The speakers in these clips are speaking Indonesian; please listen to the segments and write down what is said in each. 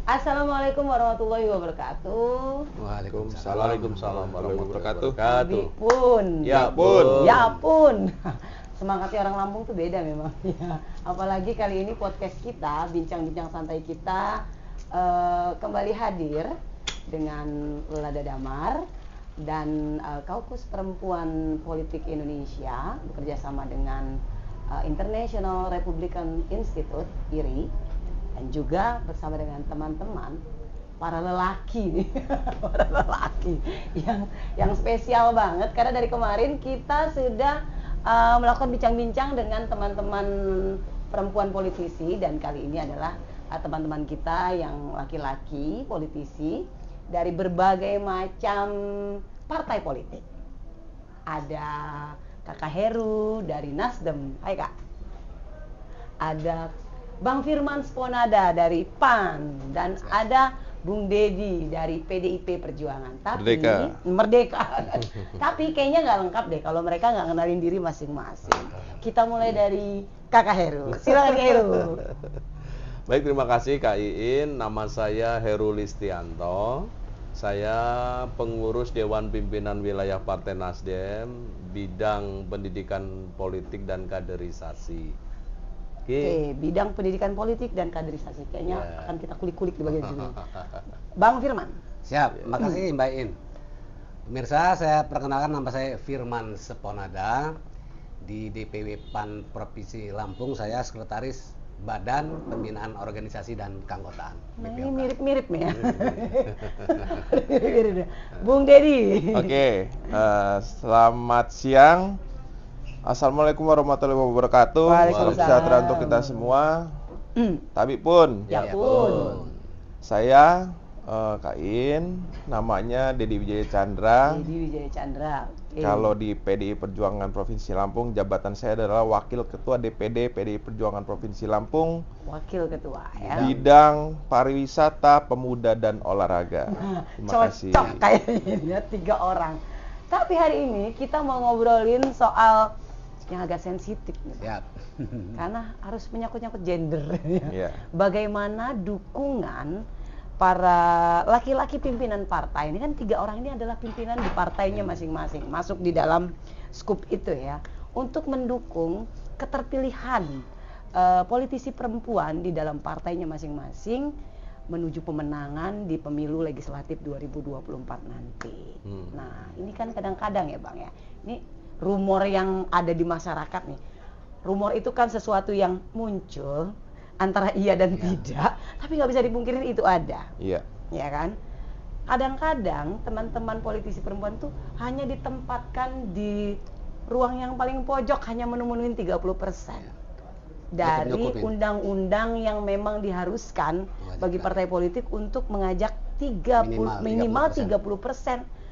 Assalamualaikum warahmatullahi wabarakatuh. Waalaikumsalam warahmatullahi wabarakatuh. Tadi pun. Ya pun. Ya pun. Semangatnya orang Lampung tuh beda memang. Ya. Apalagi kali ini podcast kita, bincang-bincang santai kita kembali hadir dengan Lada Damar dan Kaukus Perempuan Politik Indonesia bekerja sama dengan International Republican Institute (IRI) dan juga bersama dengan teman-teman para lelaki nih, para lelaki yang spesial banget karena dari kemarin kita sudah melakukan bincang-bincang dengan teman-teman perempuan politisi dan kali ini adalah teman-teman kita yang laki-laki politisi dari berbagai macam partai politik. Ada Kakak Heru dari Nasdem, hai Kak. Ada Bang Firman Sponada dari PAN dan ada Bung Dedi dari PDIP Perjuangan. Tapi Merdeka. Tapi kayaknya nggak lengkap deh kalau mereka nggak kenalin diri masing-masing. Kita mulai dari Kakak Heru. Silakan Kak Heru. Baik, terima kasih Kak Iin. Nama saya Heru Listianto. Saya pengurus Dewan Pimpinan Wilayah Partai Nasdem, bidang pendidikan politik dan kaderisasi. Oke, bidang pendidikan politik dan kaderisasi. Kayaknya akan kita kulik-kulik di bagian sini. Bang Firman. Siap, makasih Mbak In. Pemirsa, saya perkenalkan nama saya Firman Seponada. Di DPW PAN Provinsi Lampung, saya sekretaris Badan Pembinaan Organisasi dan Keanggotaan. Nah, ini mirip-mirip nih ya. Mirip-mirip. Bung Dedi. Oke, selamat siang. Assalamualaikum warahmatullahi wabarakatuh. Waalaikumsalam. Salam sejahtera untuk kita semua. Tapi pun, Ya pun. saya Kak In, namanya Dedi Wijaya Chandra. Dedi Wijaya Chandra. Okay. Kalau di PDI Perjuangan Provinsi Lampung, jabatan saya adalah Wakil Ketua DPD PDI Perjuangan Provinsi Lampung. Wakil Ketua ya. Bidang pariwisata, pemuda dan olahraga. Terima kasih. Cocok kayaknya ya, 3 orang. Tapi hari ini kita mau ngobrolin soal yang agak sensitif nih. Siap. Karena harus menyangkut-nyangkut gender. Ya. Bagaimana dukungan para laki-laki pimpinan partai ini kan 3 orang ini adalah pimpinan di partainya masing-masing, masuk di dalam skup itu ya, untuk mendukung keterpilihan politisi perempuan di dalam partainya masing-masing menuju pemenangan di pemilu legislatif 2024 nanti. Nah, ini kan kadang-kadang ya Bang ya, ini rumor yang ada di masyarakat nih. Rumor itu kan sesuatu yang muncul antara iya dan tidak, tapi nggak bisa dipungkirin itu ada. Iya. Ya kan? Kadang-kadang teman-teman politisi perempuan tuh hanya ditempatkan di ruang yang paling pojok, hanya menemuin 30% dari undang-undang yang memang diharuskan bagi partai politik untuk mengajak minimal 30%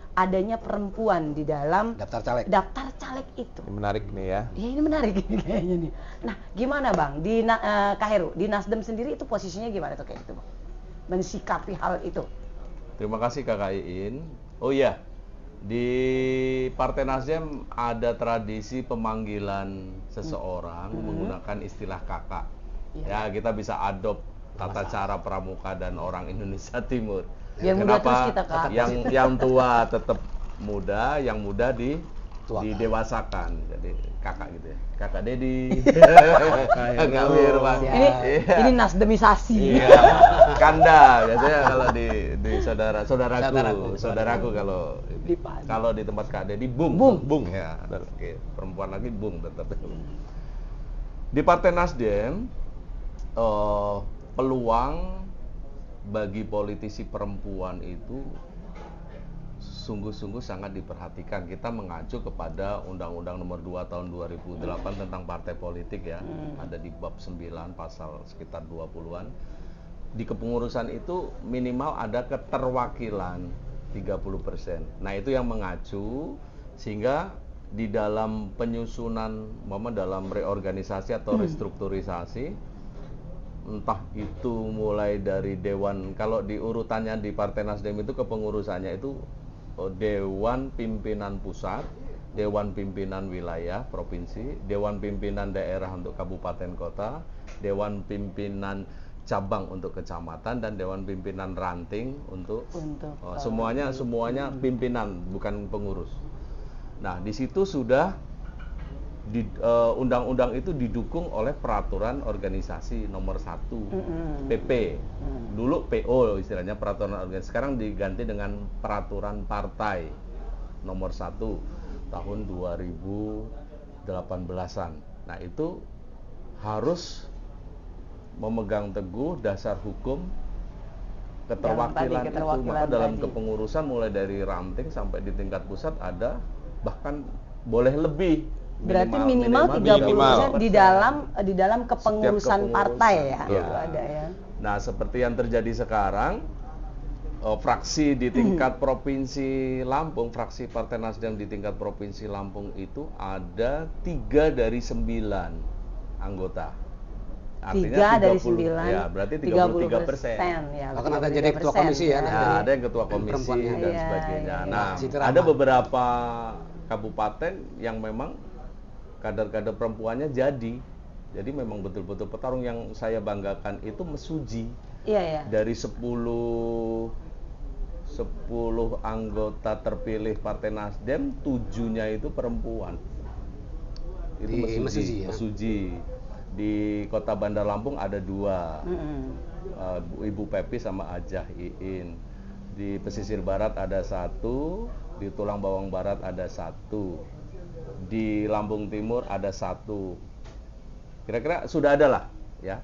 adanya perempuan di dalam daftar caleg itu. Ini menarik nih ya. Ya ini menarik kayaknya nih. Nah, gimana Bang? Di Kak Heru, di Nasdem sendiri itu posisinya gimana tuh kayak itu, Bang? Mensikapi hal itu. Terima kasih Kakak Iin. Oh iya, di Partai Nasdem ada tradisi pemanggilan seseorang menggunakan istilah kakak. Ya, kita bisa adopt tata cara pramuka dan orang Indonesia Timur. Yang muda terus kita Kak. Yang tua tetap muda, yang muda didewasakan. Jadi kakak gitu ya. Kakak Dedi. Kakak Firman. Ini nasdemisasi. Iya. Kanda biasanya kalau di saudaraku kalau di tempat Kak Dedi bung ya. Oke, perempuan lagi bung tetap. Di Partai Nasdem peluang bagi politisi perempuan itu sungguh-sungguh sangat diperhatikan. Kita mengacu kepada Undang-Undang Nomor 2 Tahun 2008 tentang partai politik ya. Ada di bab 9 pasal sekitar 20-an. Di kepengurusan itu minimal ada keterwakilan 30%. Nah, itu yang mengacu sehingga di dalam penyusunan dalam reorganisasi atau restrukturisasi, entah itu mulai dari dewan, kalau di urutannya di Partai Nasdem itu kepengurusannya itu Dewan Pimpinan Pusat, Dewan Pimpinan Wilayah Provinsi, Dewan Pimpinan Daerah untuk Kabupaten Kota, Dewan Pimpinan cabang untuk kecamatan dan dewan pimpinan ranting untuk semuanya pimpinan bukan pengurus. Nah, di situ sudah undang-undang itu didukung oleh peraturan organisasi nomor 1 PP. Dulu PO istilahnya, peraturan organisasi, sekarang diganti dengan peraturan partai nomor 1 tahun 2018-an. Nah, itu harus memegang teguh dasar hukum keterwakilan itu. Maka dalam kepengurusan mulai dari ranting sampai di tingkat pusat ada, bahkan boleh lebih. Berarti minimal 30% di dalam kepengurusan partai ya. Ya. Ada ya. Nah, seperti yang terjadi sekarang, fraksi di tingkat provinsi Lampung, fraksi Partai Nasdem di tingkat provinsi Lampung itu ada 3 dari 9 anggota. Artinya 3 dari 9, ya berarti 33%. Ya, bahkan ada jadi ketua komisi ya. Nah, ada yang ketua komisi dan sebagainya. Nah, ada beberapa kabupaten yang memang kader-kader perempuannya jadi memang betul-betul petarung. Yang saya banggakan itu Mesuji. Iya. Dari 10 anggota terpilih Partai Nasdem, 7-nya itu perempuan. Itu Di Mesuji. Mesuji, ya? Mesuji. Di Kota Bandar Lampung ada 2, Ibu Pepi sama Ajah Iin. Di pesisir barat ada 1, di Tulang Bawang Barat ada 1, di Lampung Timur ada 1. Kira-kira sudah ada lah ya.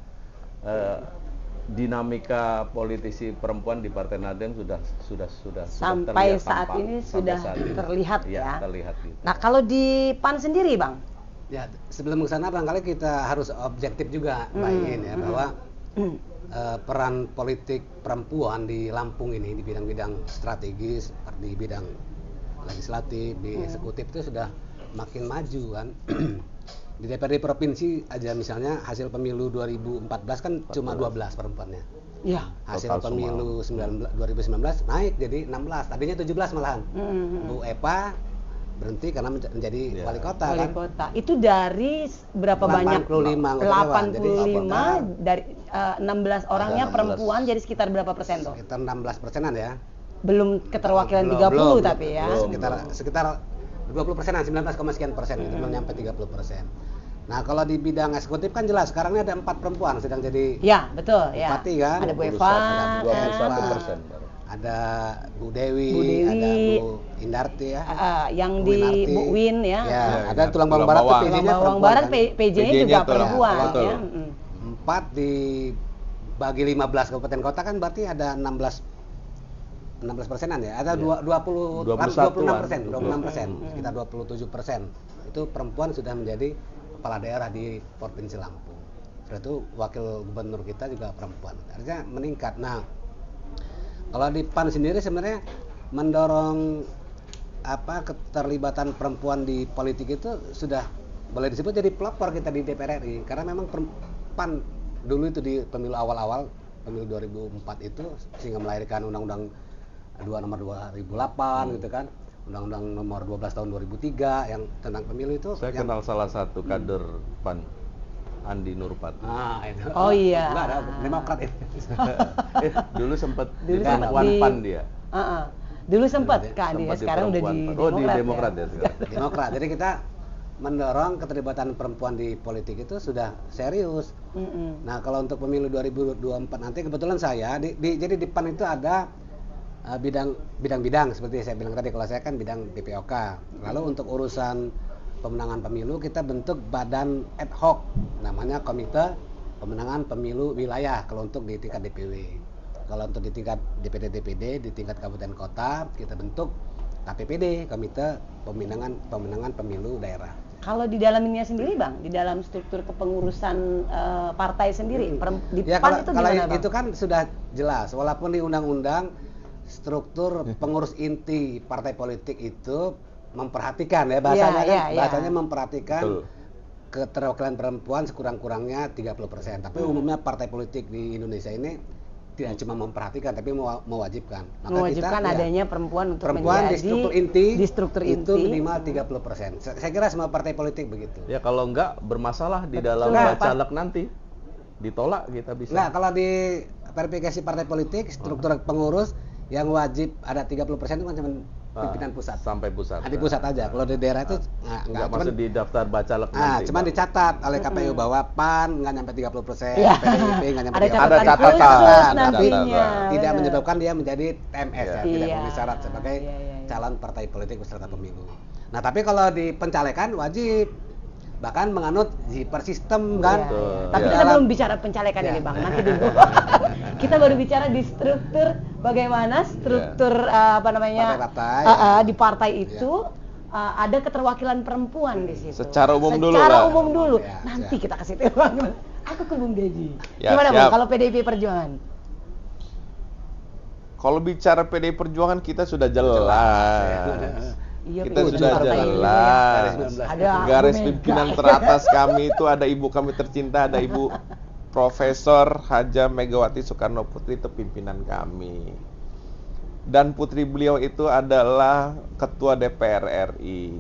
Dinamika politisi perempuan di Partai Nasdem sudah sampai terlihat saat ini sudah terlihat ya. Terlihat gitu. Nah, kalau di PAN sendiri, Bang? Ya, sebelum ke sana barangkali kita harus objektif juga, Mbak In, ya, bahwa peran politik perempuan di Lampung ini di bidang-bidang strategis, di bidang legislatif, di eksekutif itu sudah makin maju kan. Di DPRD provinsi aja misalnya hasil pemilu 2014 kan cuma 12 perempuannya. Iya. Hasil Total pemilu 2019 naik jadi 16, tadinya 17 malahan. Bu Epa berhenti karena menjadi wali kota Wali kan. kota. Itu dari berapa 85 banyak? anggota dewan. Jadi 85 dari 16 orangnya 16. perempuan, jadi sekitar berapa persen tuh? Sekitar 16%-an ya. Belum keterwakilan 30 Belum, tapi ya. Sekitar 20%-an, 19, sekian persen itu belum nyampe 30%. Nah, kalau di bidang eksekutif kan jelas sekarang ini ada 4 perempuan sedang jadi Ya, betul ya. bupati kan. Ada Bu Eva, Ada Bu Eva, 21%. ada Bu Dewi, Bu Dewi, ada Bu Indarti ya. yang Bu di Winarti. Bu Win ya. Ya, ada Tulang Tulang Bawang Bawang. Barat tuh Tulang PJ-nya Bawang perempuan Barat kan. PJ-nya juga PJ-nya perempuan betul. ya. 4 di bagi 15 kabupaten kota kan berarti ada 16 persenan ya. Ada 26%, sekitar 27%. Itu perempuan sudah menjadi kepala daerah di Provinsi Lampung. Setelah itu wakil gubernur kita juga perempuan. Artinya meningkat. Nah, kalau di PAN sendiri sebenarnya mendorong keterlibatan perempuan di politik itu sudah boleh disebut jadi pelopor kita di DPR RI, karena memang PAN dulu itu di pemilu awal-awal pemilu 2004 itu sehingga melahirkan Undang-Undang 2 nomor 2008 gitu kan, Undang-Undang nomor 12 tahun 2003 yang tentang pemilu itu. Saya kenal salah satu kader PAN, Andi Nurpati. Nah, itu. Oh iya. Enggak ada Demokrat itu. Dulu sempat Dulu di sempat perempuan di- PAN dia. Dulu sempat Kak Adi, Sempat di sekarang udah di perempuan PAN. Oh, di Demokrat ya sekarang. Demokrat. Jadi kita mendorong keterlibatan perempuan di politik itu sudah serius. Nah, kalau untuk pemilu 2024 nanti kebetulan saya jadi di PAN itu ada bidang-bidang seperti saya bilang tadi. Kalau saya kan bidang BPOK. Lalu untuk urusan pemenangan pemilu kita bentuk badan ad hoc namanya Komite Pemenangan Pemilu Wilayah kalau untuk di tingkat DPW. Kalau untuk di tingkat DPD di tingkat kabupaten kota kita bentuk KPPD, Komite Pemenangan Pemilu Daerah. Kalau di dalam ininya sendiri Bang, di dalam struktur kepengurusan partai sendiri, di Ya, PAN itu kalau gimana Bang? itu kan sudah jelas, walaupun di undang-undang struktur pengurus inti partai politik itu memperhatikan ya bahasanya bahasanya memperhatikan Betul. keterwakilan perempuan sekurang-kurangnya 30%. Tapi umumnya partai politik di Indonesia ini tidak cuma memperhatikan tapi mewajibkan. Mewajibkan adanya perempuan untuk perempuan menjadi di struktur inti itu inti. minimal 30%. Saya kira semua partai politik begitu. Ya kalau enggak bermasalah di Betul. dalam Nah, bacalek nanti. ditolak kita bisa. Enggak, kalau di verifikasi partai politik, struktur pengurus yang wajib ada 30% itu kan cuma pimpinan pusat. Sampai pusat. Di pusat aja. Kalau di daerah itu nggak masuk di daftar bacalek nanti. Cuman dicatat oleh KPU bahwa PAN nggak nyampe 30%, Iya. PDIP nggak nyampe Ada 30%. catatan catatan. khusus Tapi nantinya. tidak benar. menyebabkan dia menjadi TMS ya, tidak Iya. memenuhi syarat sebagai Iya. calon partai politik peserta pemilu. Nah, tapi kalau di pencalekan wajib bahkan menganut zipper system kan. Iya, Betul. iya. Tapi Iya. kita belum bicara pencalekan Iya. ini Bang, nanti dulu. Kita baru bicara di struktur bagaimana struktur apa namanya Partai-partai, di partai itu ada keterwakilan perempuan di situ. Secara umum dulu Secara lah. umum dulu. Ya, Nanti siap. kita kasih tahu Bang. Aku ke Bung Dedi. Ya, Gimana siap. Bang kalau PDIP Perjuangan? Kalau bicara PDI Perjuangan kita sudah jelas. Iya, Kita PDIP sudah partai ini jelas. ya. Ada Garis Bu pimpinan Mega. teratas kami itu ada ibu kami tercinta, ada ibu Profesor Haja Megawati Soekarno Putri, itu pimpinan kami. Dan putri beliau itu adalah ketua DPR RI.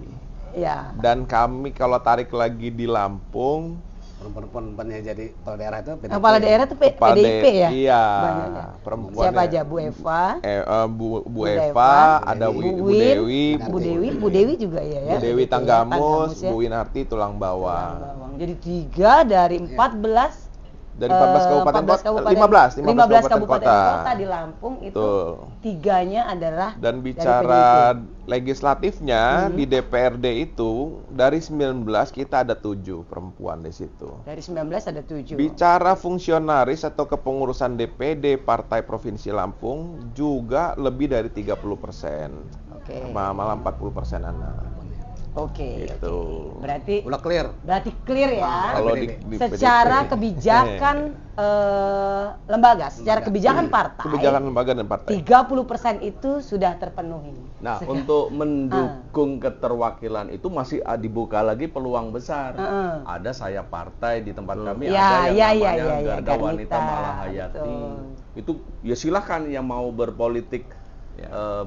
Iya. Dan kami kalau tarik lagi di Lampung, Perempuan-perempuannya jadi kepala daerah itu PDIP. Kepala daerah itu PDIP ya? Iya, Banyaknya. perempuan. Siapa aja? Bu Eva, Bu Eva, Eva, ada Bu Bu Win, Dewi, Bu Dewi juga ya. Bu Dewi Tanggamus, ya. Bu Winarti Tulang Bawang. Bawang. Jadi 3 dari 14 Dari 14 kabupaten 14 kota, kabupaten, 15 kabupaten kota di Lampung itu Betul. 3-nya adalah Dan dari bicara PDIP. legislatifnya di DPRD itu dari 19 kita ada 7 perempuan di situ. Dari 19 ada 7. Bicara fungsionaris atau kepengurusan DPD Partai Provinsi Lampung juga lebih dari 30%. Oke. Malah 40% anak. Oke. Gitu. Oke. Berarti Udah clear. clear ya. Kalau PDIP. di Secara PDIP. kebijakan lembaga, secara kebijakan partai. Kebijakan lembaga dan partai. 30% itu sudah terpenuhi. Nah, untuk mendukung keterwakilan itu masih dibuka lagi peluang besar. Ada sayap partai di tempat kami, Ya, ada ya, yang ya, namanya ya, ya, Garda Wanita Garnita, Malahayati. betul. Itu ya silahkan yang mau berpolitik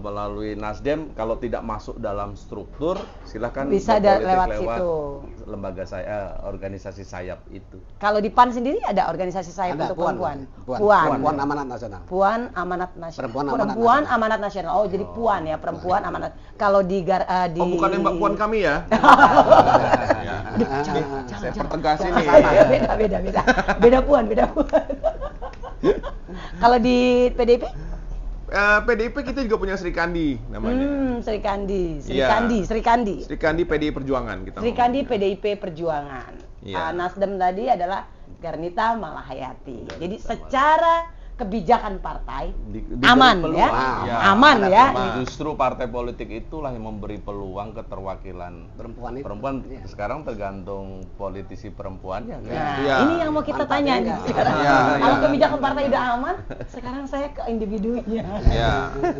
melalui Nasdem, kalau tidak masuk dalam struktur silahkan Bisa berpolitik lewat lewat situ. lembaga saya, organisasi sayap itu. Kalau di PAN sendiri ada organisasi sayap Ada, untuk perempuan. Puan Amanat Nasional. Puan Amanat Nasional. Perempuan Amanat Nasional. Oh, jadi Puan ya, perempuan amanat. Kalau di Oh, bukan Mbak Puan kami ya. Saya pertegas ini. Beda Puan. Kalau di PDIP? PDIP kita juga punya Sri Kandi namanya. Sri Kandi. Iya. Sri Kandi Sri Kandi PDI Perjuangan kita. Sri Kandi PDIP Perjuangan. Iya. Nasdem tadi adalah Garnita Malahayati. Jadi secara kebijakan partai Diberi aman peluang. ya, aman ada ya. peluang. Justru partai politik itulah yang memberi peluang keterwakilan Perempuan itu. Perempuan sekarang tergantung politisi perempuannya kan. Nah, Iya. ini yang mau kita Manfaatnya tanya nih enggak? sekarang. Iya, Kalau iya. kebijakan partai udah aman, sekarang saya ke individunya. Iya.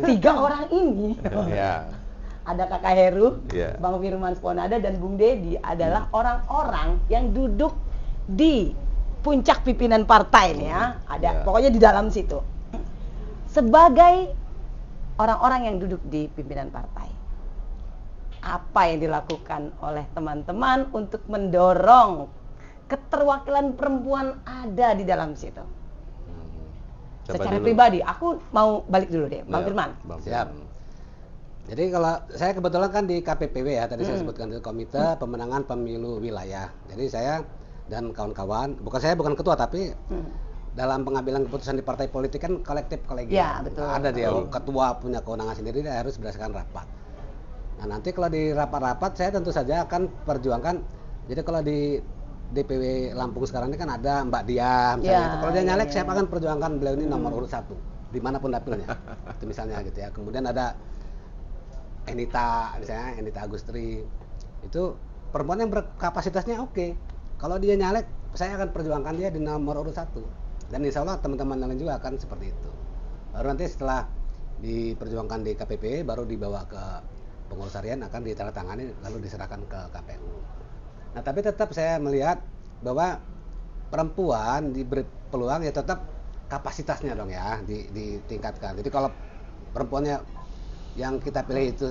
3 orang ini. Ya. Ada Kakak Heru, Iya. Bang Firman Sponada dan Bung Dedi adalah orang-orang yang duduk di puncak pimpinan partai nih ya. Ada Iya. pokoknya di dalam situ. Sebagai orang-orang yang duduk di pimpinan partai, apa yang dilakukan oleh teman-teman untuk mendorong keterwakilan perempuan ada di dalam situ? Siapa Secara dulu? pribadi, aku mau balik dulu deh, Bang Ya, Firman. Bang Siap. Firman. Jadi kalau saya kebetulan kan di KPPW ya, tadi saya sebutkan itu Komite Pemenangan Pemilu Wilayah. Jadi saya dan kawan-kawan, bukan ketua tapi dalam pengambilan keputusan di partai politik kan kolektif kolegial. Ya, betul. Ada dia, Betul. ketua punya kewenangan sendiri, dia harus berdasarkan rapat. Nah nanti kalau di rapat-rapat saya tentu saja akan perjuangkan. Jadi kalau di DPW Lampung sekarang ini kan ada Mbak Dia misalnya Ya, gitu. Kalau dia nyalek ya, saya ya. akan perjuangkan beliau ini nomor urut 1 dimanapun dapilnya. Itu misalnya gitu ya. Kemudian ada Enita misalnya, Enita Agustri. Itu perempuan yang berkapasitasnya oke. Kalau dia nyalek saya akan perjuangkan dia di nomor urut 1. Dan insya Allah teman-teman lain juga akan seperti itu. Baru nanti setelah diperjuangkan di KPP baru dibawa ke pengurus harian, akan ditandatangani lalu diserahkan ke KPU. Nah tapi tetap saya melihat bahwa perempuan diberi peluang ya tetap kapasitasnya dong ya ditingkatkan. Jadi kalau perempuannya yang kita pilih itu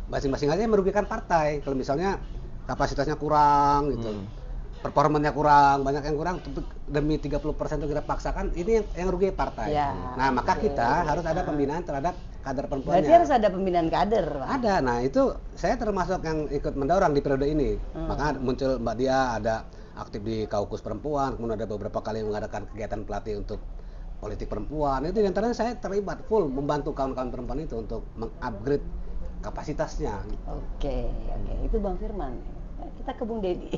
masing-masing aja merugikan partai. Kalau misalnya kapasitasnya kurang gitu. performanya kurang, banyak yang kurang, demi 30% itu kita paksakan, ini yang rugi partai. Ya, Nah, maka kita harus ada pembinaan terhadap kader perempuannya. Berarti harus ada pembinaan kader, Pak. Ada, nah itu saya termasuk yang ikut mendorong di periode ini. Maka muncul Mbak Dia, ada aktif di Kaukus Perempuan, kemudian ada beberapa kali mengadakan kegiatan pelatih untuk politik perempuan. Itu diantaranya saya terlibat full membantu kawan-kawan perempuan itu untuk mengupgrade kapasitasnya. Oke, itu Bang Firman. Kita ke Bung Dedi.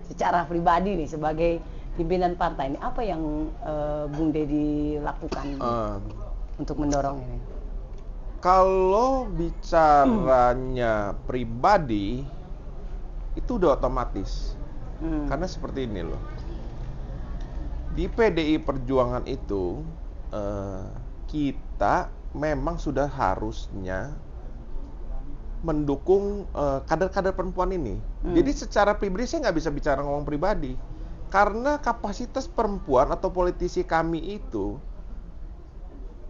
Secara pribadi nih sebagai pimpinan partai ini, apa yang Bung Dedi lakukan untuk mendorong ini? Kalau bicaranya pribadi itu udah otomatis. Karena seperti ini loh. Di PDI Perjuangan itu kita memang sudah harusnya mendukung kader-kader perempuan ini. Jadi secara pribadi saya nggak bisa bicara ngomong pribadi. Karena kapasitas perempuan atau politisi kami itu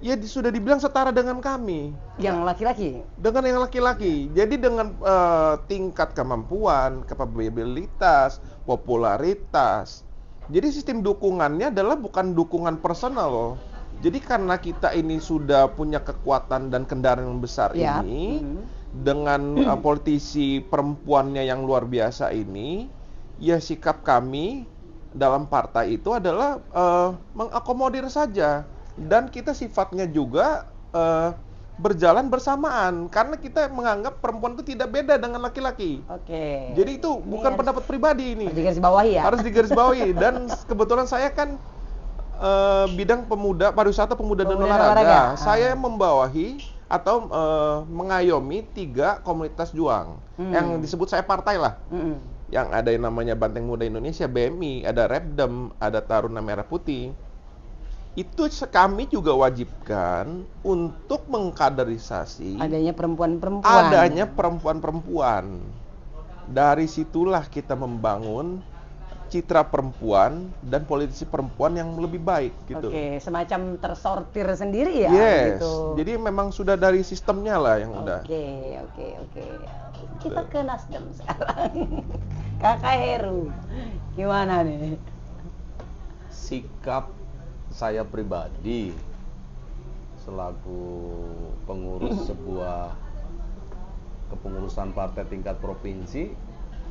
ya sudah dibilang setara dengan kami. Yang laki-laki? Dengan yang laki-laki. Jadi dengan tingkat kemampuan, kapabilitas, popularitas. Jadi sistem dukungannya adalah bukan dukungan personal loh. Jadi karena kita ini sudah punya kekuatan dan kendaraan yang besar ini, dengan politisi perempuannya yang luar biasa ini, ya sikap kami dalam partai itu adalah mengakomodir saja. Dan kita sifatnya juga berjalan bersamaan karena kita menganggap perempuan itu tidak beda dengan laki-laki. Oke. Jadi itu bukan pendapat pribadi ini. Harus digarisbawahi ya. Harus digarisbawahi. Dan kebetulan saya kan bidang pariwisata, pemuda dan olahraga. Saya membawahi atau mengayomi 3 komunitas juang yang disebut saya partai lah. Yang ada yang namanya Banteng Muda Indonesia, BMI, ada Repdem, ada Taruna Merah Putih. Itu kami juga wajibkan untuk mengkaderisasi adanya perempuan-perempuan. Adanya perempuan-perempuan. Dari situlah kita membangun citra perempuan dan politisi perempuan yang lebih baik gitu. Oke, semacam tersortir sendiri ya. Yes. Gitu. Jadi memang sudah dari sistemnya lah yang udah. Oke. Kita ke Nasdem sekarang. Kakak Heru, gimana nih? Sikap saya pribadi selaku pengurus sebuah kepengurusan partai tingkat provinsi,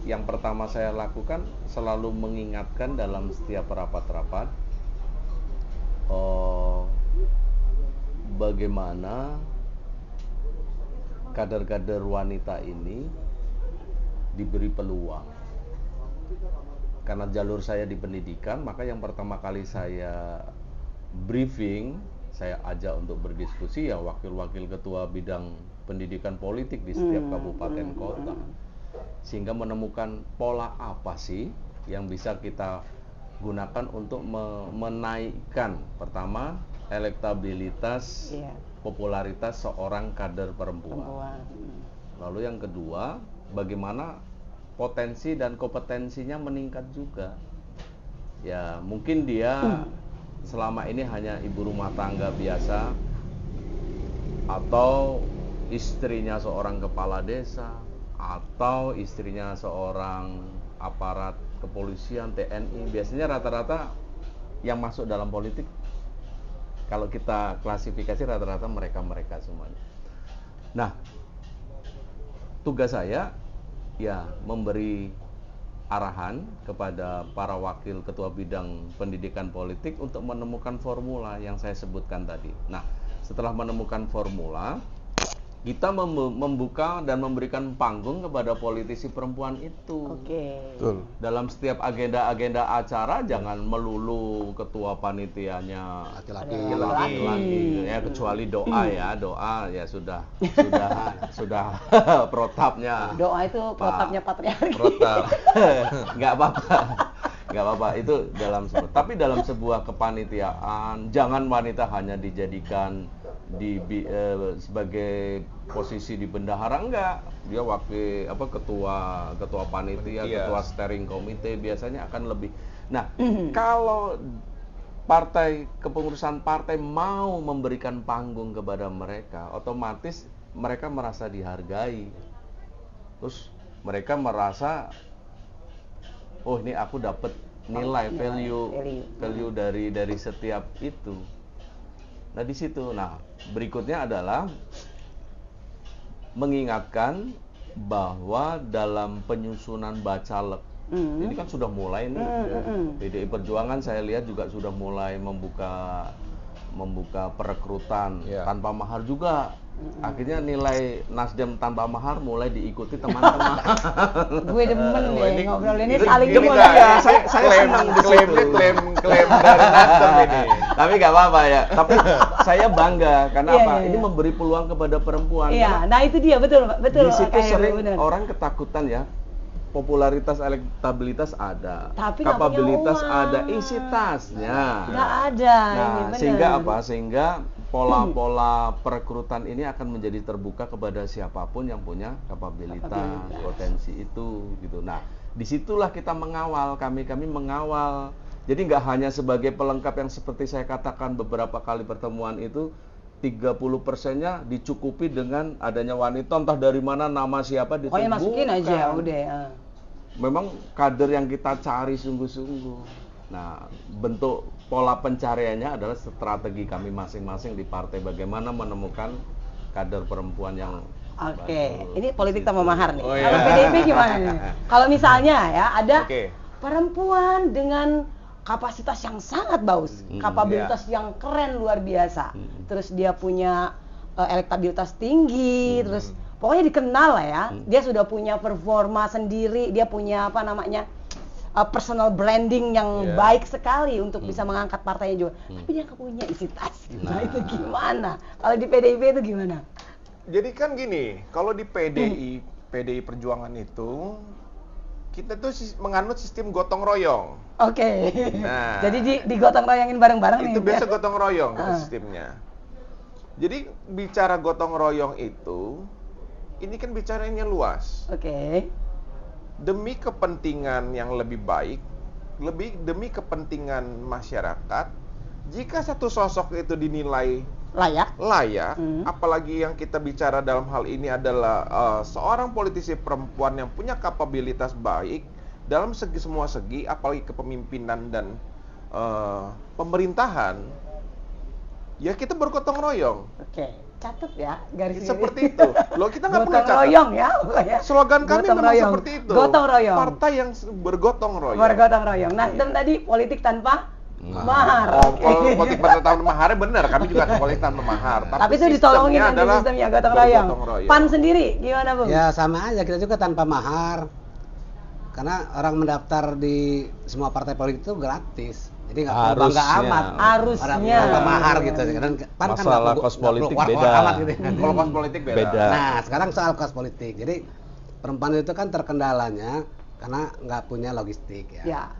yang pertama saya lakukan selalu mengingatkan dalam setiap rapat-rapat bagaimana kader-kader wanita ini diberi peluang. Karena jalur saya di pendidikan, maka yang pertama kali saya briefing, saya ajak untuk berdiskusi ya wakil-wakil ketua bidang pendidikan politik di setiap kabupaten kota, sehingga menemukan pola apa sih yang bisa kita gunakan untuk menaikkan pertama elektabilitas, popularitas seorang kader perempuan. Lalu yang kedua, bagaimana potensi dan kompetensinya meningkat juga. Ya mungkin dia selama ini hanya ibu rumah tangga biasa, atau istrinya seorang kepala desa, atau istrinya seorang aparat kepolisian, TNI. Biasanya rata-rata yang masuk dalam politik, kalau kita klasifikasi rata-rata mereka semuanya. Nah, tugas saya ya memberi arahan kepada para wakil ketua bidang pendidikan politik untuk menemukan formula yang saya sebutkan tadi. Nah, setelah menemukan formula, kita membuka dan memberikan panggung kepada politisi perempuan itu. Oke. Betul. Dalam setiap agenda-agenda acara jangan melulu ketua panitianya laki-laki, ya kecuali doa ya, doa ya sudah protapnya. Doa itu protapnya patriarki. Protap. Nggak apa-apa itu dalam tapi dalam sebuah kepanitiaan jangan wanita hanya dijadikan sebagai posisi di bendahara, enggak, dia ketua panitia, ketua steering committee biasanya akan lebih. Nah, kalau kepengurusan partai mau memberikan panggung kepada mereka, otomatis mereka merasa dihargai, terus mereka merasa oh ini aku dapat nilai value dari setiap itu. Nah di situ, berikutnya adalah mengingatkan bahwa dalam penyusunan bacalek ini kan sudah mulai nih. PDI Perjuangan saya lihat juga sudah mulai membuka perekrutan tanpa mahar juga. Akhirnya nilai Nasdem tanpa mahar mulai diikuti teman-teman. Gue demen deh ngobrol ini saling saya senang klaim dari Nasdem ini. Tapi nggak apa-apa ya. Tapi saya bangga karena ini memberi peluang kepada perempuan. Iya, nah itu dia betul. Di situ sering orang ketakutan ya. Popularitas, elektabilitas ada, tapi kapabilitas ada, isi tasnya nggak ada. Nah, sehingga pola-pola perekrutan ini akan menjadi terbuka kepada siapapun yang punya kapabilitas, potensi itu, gitu. Nah, disitulah kita mengawal, kami mengawal. Jadi nggak hanya sebagai pelengkap yang seperti saya katakan beberapa kali pertemuan itu. 30%-nya dicukupi dengan adanya wanita, entah dari mana, nama siapa ditunggu. Pokoknya masukin aja, udah. Memang kader yang kita cari sungguh-sungguh. Nah, bentuk pola pencariannya adalah strategi kami masing-masing di partai bagaimana menemukan kader perempuan yang bagus. Ini politik tanpa mahar nih. Kalau PDIP gimana nih? Kalau misalnya ya ada perempuan dengan kapasitas yang sangat bagus, kapabilitas yang keren luar biasa. Terus dia punya elektabilitas tinggi, terus pokoknya dikenal lah ya. Dia sudah punya performa sendiri, dia punya personal branding yang baik sekali untuk bisa mengangkat partainya juga. Tapi dia nggak punya isi tas. Nah itu gimana? Kalau di PDIP itu gimana? Jadi kan gini, kalau di PDI Perjuangan itu kita tuh menganut sistem gotong royong. Oke. Nah, jadi digotong royongin bareng-bareng nih. Itu biasa gotong royong sistemnya. Jadi bicara gotong royong itu, ini kan bicaranya luas. Oke. Demi kepentingan yang lebih baik, demi kepentingan masyarakat, jika satu sosok itu dinilai layak, apalagi yang kita bicara dalam hal ini adalah seorang politisi perempuan yang punya kapabilitas baik dalam semua segi, apalagi kepemimpinan dan pemerintahan, ya kita bergotong royong. Oke, catat ya garis seperti itu. Loh, kita nggak perlu catat. Gotong royong ya. Slogan kami memang seperti itu. Gotong royong. Partai yang bergotong royong. Bergotong royong. Nasdem tadi politik tanpa mahar. Politik tanpa mahar benar, kami juga politik tanpa mahar. Tapi itu ditolongin nanti sistemnya gotong royong. PAN sendiri gimana, Bung? Ya sama aja, kita juga tanpa mahar. Karena orang mendaftar di semua partai politik itu gratis. Jadi nggak perlu bangga amat. Harusnya. Tanpa mahar gitu. Dan PAN kan masalah kos politik beda. Gitu. Kalau kos politik beda. Nah, sekarang soal kos politik. Jadi perempuan itu kan terkendalanya karena nggak punya logistik ya.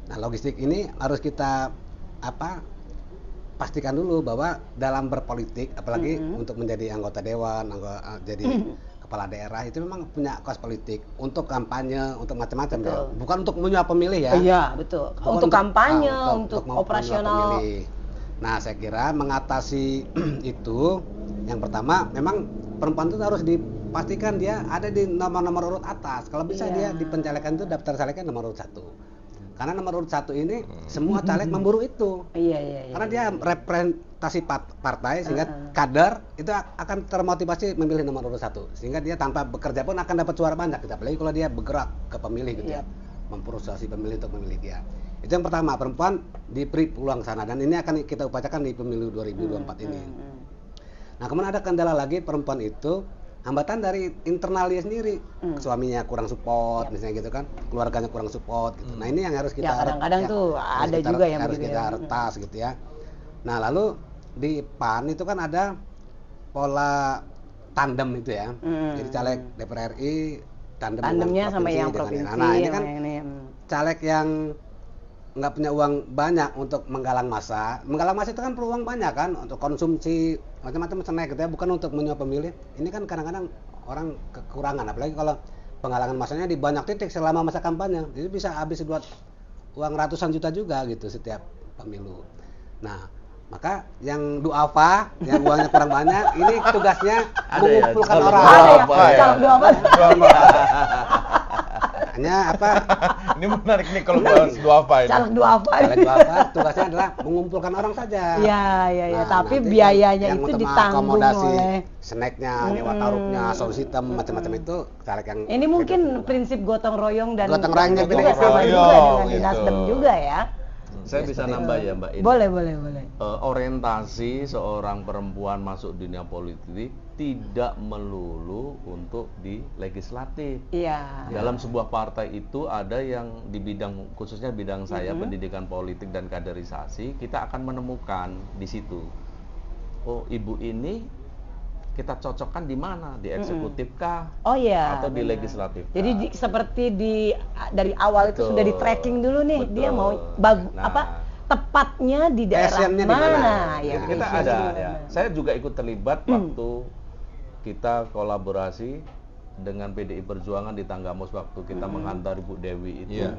Nah, logistik ini harus kita pastikan dulu bahwa dalam berpolitik, apalagi untuk menjadi anggota dewan, jadi kepala daerah itu memang punya kos politik untuk kampanye, untuk macam-macam ya. Bukan untuk menyuap pemilih ya. Iya, betul. Untuk kampanye, untuk operasional. Nah, saya kira mengatasi itu yang pertama memang perempuan itu harus dipastikan dia ada di nomor-nomor urut atas. Kalau bisa dia di pencalekan itu daftar calegnya nomor urut 1. Karena nomor urut 1 ini semua caleg memburu itu. Iya. Karena dia representasi partai sehingga kader itu akan termotivasi memilih nomor urut 1. Sehingga dia tanpa bekerja pun akan dapat suara banyak. Apalagi kalau dia bergerak ke pemilih gitu ya. Memprosesi pemilih untuk memilih dia. Itu yang pertama, perempuan diberi peluang sana dan ini akan kita upayakan di pemilu 2024 ini. Nah, kemudian ada kendala lagi perempuan itu hambatan dari internal dia sendiri, suaminya kurang support, misalnya gitu kan, keluarganya kurang support gitu. Nah ini yang harus kita kadang-kadang tuh ada juga yang harus kita retas gitu ya. Nah lalu di PAN itu kan ada pola tandem itu ya, jadi caleg DPR RI tandemnya sama yang provinsi. Nah ini kan caleg yang nggak punya uang banyak untuk menggalang massa itu kan perlu uang banyak kan untuk konsumsi macam-macam snack gitu ya, bukan untuk menyuap pemilih. Ini kan kadang-kadang orang kekurangan, apalagi kalau penggalangan massanya di banyak titik selama masa kampanye, jadi bisa habis buat uang ratusan juta juga gitu setiap pemilu. Nah maka yang duafa yang uangnya kurang banyak ini tugasnya mengumpulkan orang. Duafa. Hanya Ini menarik nih kalau bahas duafa ini. Caleg duafa. Caleg duafa tugasnya adalah mengumpulkan orang saja. Iya. Nah, Tapi nanti biayanya yang itu untuk ditanggung mengakomodasi oleh. snacknya, nyewa tarupnya, sound system, macam-macam itu caleg yang. Ini mungkin prinsip gotong royong dan Gotong royong juga juga sama royong, juga dengan di gitu. Nasdem juga ya. Saya bisa nambah ya Mbak ini. Boleh. Orientasi seorang perempuan masuk dunia politik tidak melulu untuk di legislatif. Iya. Dalam sebuah partai itu ada yang di bidang, khususnya bidang saya, pendidikan politik dan kaderisasi, kita akan menemukan di situ. Oh, ibu ini kita cocokkan di mana? Di eksekutif kah? Oh iya. Atau di benar. legislatif kah? Jadi seperti dari awal itu Betul. sudah di tracking dulu nih, Betul. dia mau Nah. tepatnya di daerah Passionnya di mana? mana? Ya, Jadi kita passionnya ada di ya. mana. Saya juga ikut terlibat waktu kita kolaborasi dengan PDI Perjuangan di Tanggamus waktu kita menghantar Ibu Dewi itu. Iya.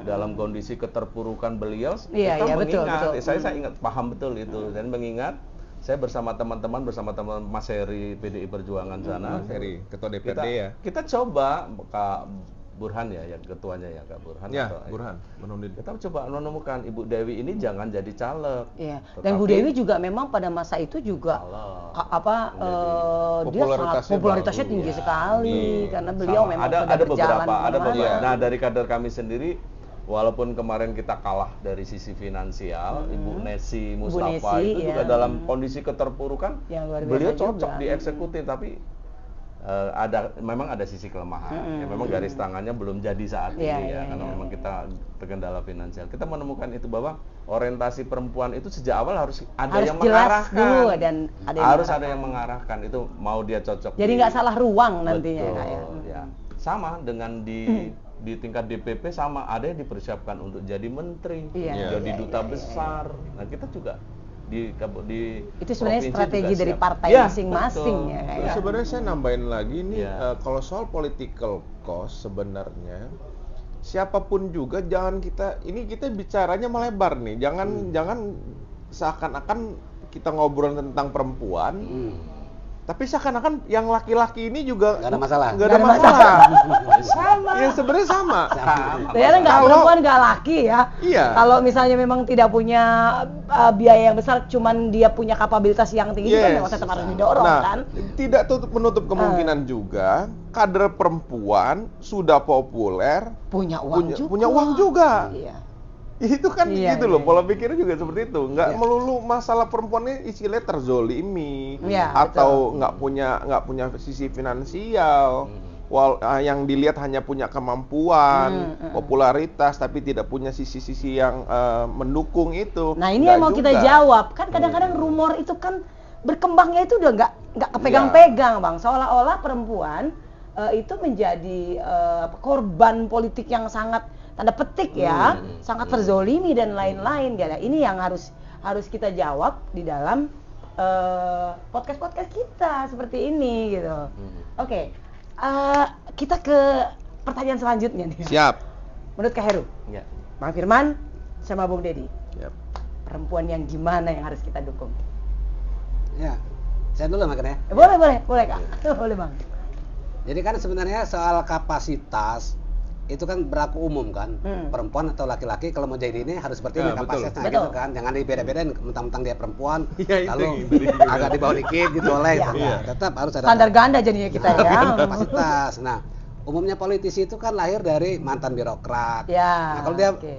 Dalam kondisi keterpurukan beliau, Iya, kita iya, betul, mengingat, betul. saya ingat, paham betul itu, dan mengingat saya bersama teman-teman Mas Heri PDI Perjuangan sana. Mas Heri, ketua DPRD kita, ya. Kita coba Kak Burhan ya, yang ketuanya ya Kak Burhan. Ya, atau- Burhan. Kita coba menemukan Ibu Dewi ini jangan jadi caleg. Iya. Dan Bu Tetapi Dewi juga memang pada masa itu juga dia sangat Popularitasnya popularitasnya bagus. tinggi Iya. sekali karena beliau Sama. memang ada sudah berjalan beberapa, ada kemana-mana. beberapa. Nah, dari kader kami sendiri, walaupun kemarin kita kalah dari sisi finansial, Ibu Nesi Mustafa Nesi, itu ya. juga dalam kondisi keterpurukan, Yang luar biasa beliau juga. cocok di eksekutif, tapi memang ada sisi kelemahan. Ya, memang garis tangannya belum jadi saat Iya, ini iya, ya, karena iya. memang kita terkendala finansial. Kita menemukan itu bahwa orientasi perempuan itu sejak awal harus ada Harus yang jelas mengarahkan. dulu dan ada yang harus mengarahkan. ada yang mengarahkan, itu mau dia cocok. Jadi di- nggak salah ruang nantinya Betul, Kak, ya. ya. Sama dengan di tingkat DPP, sama ada yang dipersiapkan untuk jadi menteri, Iya, jadi iya, duta iya, besar. Nah, kita juga di Itu sebenarnya provinsi strategi juga dari siap. partai Ya, masing-masing betul. ya Kak, Terus ya. sebenarnya saya nambahin lagi nih, Iya. kalau soal political cost sebenarnya siapapun juga jangan kita bicaranya melebar nih, jangan seakan-akan kita ngobrol tentang perempuan, tapi seakan-akan yang laki-laki ini juga Nggak ada masalah. nggak ada masalah. Sama. Ya sebenarnya sama. Ternyata nggak Kalau- perempuan nggak laki ya. Iya. Kalau misalnya memang tidak punya biaya yang besar, cuman dia punya kapabilitas yang tinggi, kan memang tetap harus didorong Nah, kan. tidak menutup kemungkinan juga kader perempuan sudah populer Punya uang juga. punya uang juga. Iya. Itu kan Iya, gitu loh, iya, pola pikirnya juga seperti itu. Nggak Iya. melulu masalah perempuannya istilahnya terzolimi Iya, atau nggak punya sisi finansial. Yang dilihat hanya punya kemampuan, popularitas, tapi tidak punya sisi-sisi yang mendukung itu. Nah ini Nggak yang mau kita juga. jawab. Kan kadang-kadang rumor itu kan berkembangnya itu udah nggak kepegang-pegang bang. Seolah-olah perempuan itu menjadi korban politik yang sangat tanda petik ya, sangat terzolimi dan lain-lain. Ya, ini yang harus kita jawab di dalam podcast-podcast kita seperti ini gitu. Oke, kita ke pertanyaan selanjutnya nih. Siap. Menurut Kak Heru, Ya. Bang Firman sama Bung Dedi, Siap. perempuan yang gimana yang harus kita dukung? Ya, saya dulu makanya. Boleh Kak, boleh Bang. Jadi kan sebenarnya soal kapasitas itu kan berlaku umum kan, perempuan atau laki-laki kalau mau jadi ini harus seperti ini Ya, betul. kapasitasnya Betul. gitu kan, jangan dibeda-bedain mentang-mentang dia perempuan, Iya, itu lalu yang tadi juga. agak di bawah dikit gitu oleh, Iya. Nah, tetap harus ada Standar ganda jadinya kita ya. kapasitas. Nah, umumnya politisi itu kan lahir dari mantan birokrat. Ya. Nah, kalau dia oke.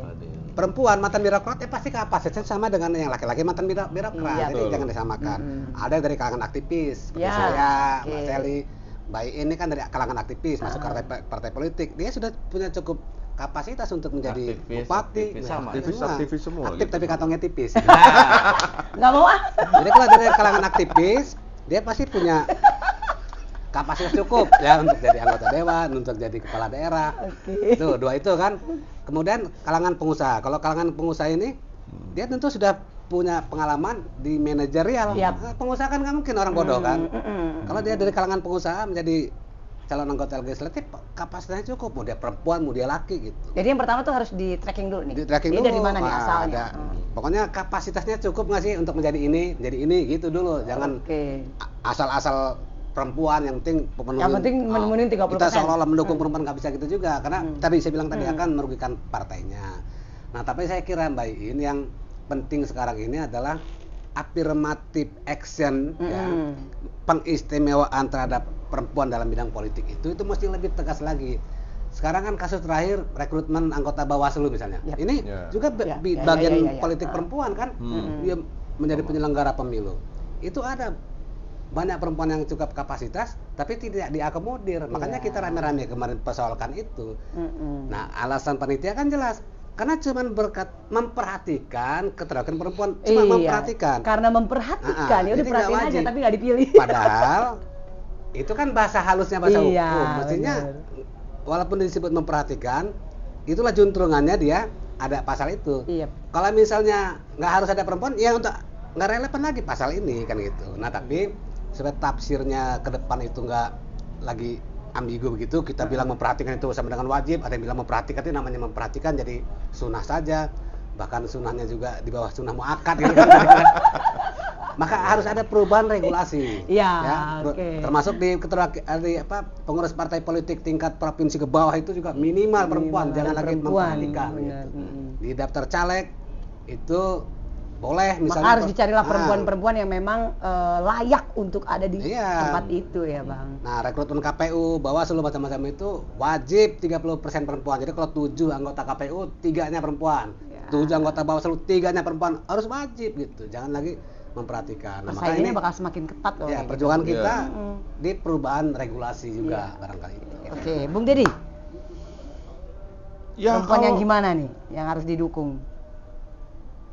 perempuan mantan birokrat ya pasti kapasitasnya sama dengan yang laki-laki mantan birokrat. Iya, Jadi betul. jangan disamakan. Ada dari kalangan aktivis seperti Ya, saya, oke. Mbak Sally. Mbak ini kan dari kalangan aktivis masuk ke partai politik. Dia sudah punya cukup kapasitas untuk menjadi Aktivis, bupati. aktivis Nah, sama. Aktivis semua Aktif gitu. tapi kantongnya tipis. Nggak mau ah? Jadi kalau dari kalangan aktivis, dia pasti punya kapasitas cukup ya untuk jadi anggota dewan, untuk jadi kepala daerah. Oke. Tuh, dua itu kan. Kemudian kalangan pengusaha. Kalau kalangan pengusaha ini dia tentu sudah punya pengalaman di manajerial. Yap. Nah, pengusaha kan nggak mungkin orang bodoh kan. Mm-mm. Kalau dia dari kalangan pengusaha menjadi calon anggota legislatif, kapasitasnya cukup. Mau dia perempuan, mau dia laki gitu. Jadi yang pertama tuh harus di tracking dulu nih. Di tracking Ini dulu. dari mana nih Nah, asalnya? ada. Pokoknya kapasitasnya cukup nggak sih untuk menjadi ini gitu dulu. Jangan Oke. asal-asal perempuan, yang penting pemenuhin. Yang penting memenuhi 30%. Kita seolah-olah mendukung perempuan, nggak bisa gitu juga, karena tadi saya bilang tadi akan merugikan partainya. Nah, tapi saya kira Mbak Iin, yang penting sekarang ini adalah affirmative action, ya, pengistimewaan terhadap perempuan dalam bidang politik itu mesti lebih tegas lagi. Sekarang kan kasus terakhir rekrutmen anggota Bawaslu misalnya, ini juga bagian politik perempuan kan, dia menjadi penyelenggara pemilu. Itu ada banyak perempuan yang cukup kapasitas tapi tidak diakomodir, makanya kita rame-rame kemarin persoalkan itu. Nah, alasan panitia kan jelas, karena cuma berkat memperhatikan keterwakilan perempuan, cuma memperhatikan. Karena memperhatikan, ya udah perhatiin aja tapi nggak dipilih. Padahal itu kan bahasa halusnya, bahasa hukum. Mestinya walaupun disebut memperhatikan, itulah juntrungannya dia ada pasal itu. Kalau misalnya nggak harus ada perempuan, ya untuk nggak relevan lagi pasal ini kan gitu. Nah, tapi supaya tafsirnya ke depan itu nggak lagi ambigu begitu, kita bilang memperhatikan itu sama dengan wajib, ada yang bilang memperhatikan itu namanya memperhatikan jadi sunnah saja, bahkan sunnahnya juga di bawah sunnah muakkad gitu kan. Maka harus ada perubahan regulasi, termasuk di pengurus partai politik tingkat provinsi ke bawah itu juga minimal perempuan, jangan lagi memperhatikan gitu. Di daftar caleg itu boleh misalnya. Maka harus dicarilah perempuan-perempuan yang memang layak untuk ada di tempat itu ya Bang. Nah, rekrutmen KPU, Bawaslu macam-macam itu wajib 30% perempuan. Jadi kalau 7 anggota KPU, 3-nya perempuan. 7 anggota Bawaslu, 3-nya perempuan, harus wajib gitu. Jangan lagi memperhatikan. Nah, maka ini bakal semakin ketat loh. Ya, perjuangan kita di perubahan regulasi juga barangkali itu. Oke, Bung Deddy. Perempuan yang gimana nih yang harus didukung?